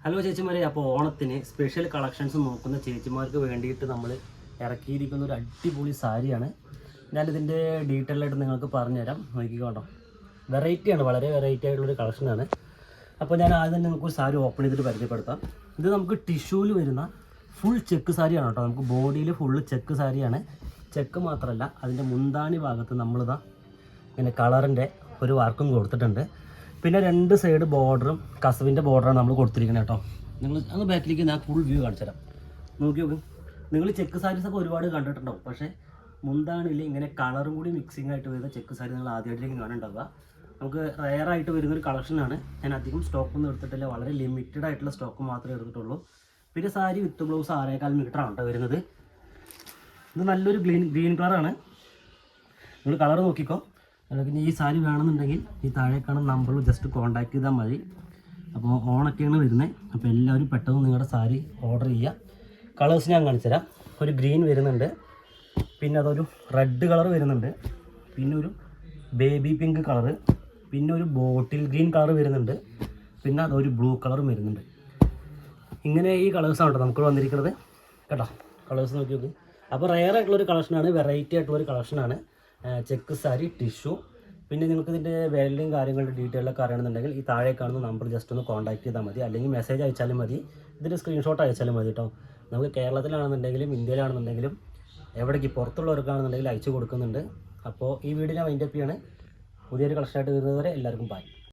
Hello ചേച്ചിമാരെ, അപ്പോൾ ഓണത്തിന് special collections നോക്കുന്ന ചേച്ചിമാർക്ക് വേണ്ടിയിട്ട് നമ്മൾ ഇറക്കിയിരിക്കുന്ന ഒരു അടിപൊളി സാരിയാണ്. ഞാനിതിൻ്റെ ഡീറ്റെയിൽ ആയിട്ട് നിങ്ങൾക്ക് പറഞ്ഞുതരാം. നോക്കിക്കോട്ടോ, വെറൈറ്റിയാണ്, വളരെ വെറൈറ്റി ആയിട്ടുള്ളൊരു കളക്ഷനാണ്. അപ്പോൾ ഞാൻ ആദ്യം തന്നെ നമുക്കൊരു സാരി ഓപ്പൺ ചെയ്തിട്ട് പരിചയപ്പെടുത്താം. ഇത് നമുക്ക് ടിഷ്യൂവിൽ വരുന്ന ഫുൾ ചെക്ക് സാരിയാണ് കേട്ടോ. നമുക്ക് ബോഡിയിൽ ഫുള്ള് ചെക്ക് സാരിയാണ്. ചെക്ക് മാത്രമല്ല, അതിൻ്റെ മുന്താണി ഭാഗത്ത് നമ്മളിതാ ഇങ്ങനെ കളറിൻ്റെ ഒരു വർക്കും കൊടുത്തിട്ടുണ്ട്. പിന്നെ രണ്ട് സൈഡ് ബോർഡറും കസവിൻ്റെ ബോർഡറാണ് നമ്മൾ കൊടുത്തിരിക്കുന്നത് കേട്ടോ. നിങ്ങൾ അങ്ങ് ബാക്കിലേക്ക് ഞാൻ ഫുൾ വ്യൂ കാണിച്ചു തരാം. നോക്കി നോക്കും, നിങ്ങൾ ചെക്ക് സാരീസൊക്കെ ഒരുപാട് കണ്ടിട്ടുണ്ടാവും. പക്ഷേ മുന്താണിയിൽ ഇങ്ങനെ കളറും കൂടി മിക്സിംഗ് ആയിട്ട് വരുന്ന ചെക്ക് സാരി നിങ്ങൾ ആദ്യമായിട്ടേക്ക് കാണുന്നുണ്ടാവുക. നമുക്ക് റെയറായിട്ട് വരുന്നൊരു കളക്ഷനാണ്. ഞാൻ അധികം സ്റ്റോക്കൊന്നും എടുത്തിട്ടില്ല, വളരെ ലിമിറ്റഡ് ആയിട്ടുള്ള സ്റ്റോക്ക് മാത്രമേ എടുത്തിട്ടുള്ളൂ. പിന്നെ സാരി വിത്ത് ബ്ലൗസ് 6.25 മീറ്ററാണ് കേട്ടോ വരുന്നത്. ഇത് നല്ലൊരു ഗ്രീൻ കളറാണ്. നിങ്ങൾ കളർ നോക്കിക്കോ. പിന്നെ ഈ സാരി വേണമെന്നുണ്ടെങ്കിൽ ഈ താഴെ കാണുന്ന നമ്പറിൽ ജസ്റ്റ് കോൺടാക്ട് ചെയ്താൽ മതി. അപ്പോൾ ഓണൊക്കെയാണ് വരുന്നത്. അപ്പോൾ എല്ലാവരും പെട്ടെന്ന് നിങ്ങളുടെ സാരി ഓർഡർ ചെയ്യുക. കളേഴ്സ് ഞാൻ കാണിച്ചു തരാം. ഒരു ഗ്രീൻ വരുന്നുണ്ട്, പിന്നെ അതൊരു റെഡ് കളർ വരുന്നുണ്ട്, പിന്നെ ഒരു ബേബി പിങ്ക് കളറ്, പിന്നെ ഒരു ബോട്ടിൽ ഗ്രീൻ കളർ വരുന്നുണ്ട്, പിന്നെ അതൊരു ബ്ലൂ കളറും വരുന്നുണ്ട്. ഇങ്ങനെ ഈ കളേഴ്സാണ് കേട്ടോ നമുക്ക് വന്നിരിക്കുന്നത് കേട്ടോ. കളേഴ്സ് നോക്കി നോക്കി. അപ്പോൾ റെയർ ആയിട്ടുള്ളൊരു കളക്ഷനാണ്, വെറൈറ്റി ആയിട്ടുള്ളൊരു കളക്ഷനാണ്. Check sari tissue. പിന്നെ നിങ്ങൾക്ക് ഇതിൻ്റെ വിലയും കാര്യങ്ങളുടെ ഡീറ്റെയിലൊക്കെ അറിയണമെന്നുണ്ടെങ്കിൽ ഈ താഴെ കാണുന്ന നമ്പർ ജസ്റ്റ് ഒന്ന് കോൺടാക്ട് ചെയ്താൽ മതി, അല്ലെങ്കിൽ മെസ്സേജ് അയച്ചാലും മതി. ഇതിൻ്റെ സ്ക്രീൻഷോട്ട് അയച്ചാലും മതി കേട്ടോ. നമുക്ക് കേരളത്തിലാണെന്നുണ്ടെങ്കിലും ഇന്ത്യയിലാണെന്നുണ്ടെങ്കിലും എവിടേക്ക് പുറത്തുള്ളവർക്കാണെന്നുണ്ടെങ്കിൽ അയച്ചു കൊടുക്കുന്നുണ്ട്. അപ്പോൾ ഈ വീഡിയോ ഞാൻ വൈൻഡപ്പ് ചെയ്യാണ്. പുതിയൊരു കളക്ഷനായിട്ട് വരുന്നതുവരെ എല്ലാവർക്കും ബൈ.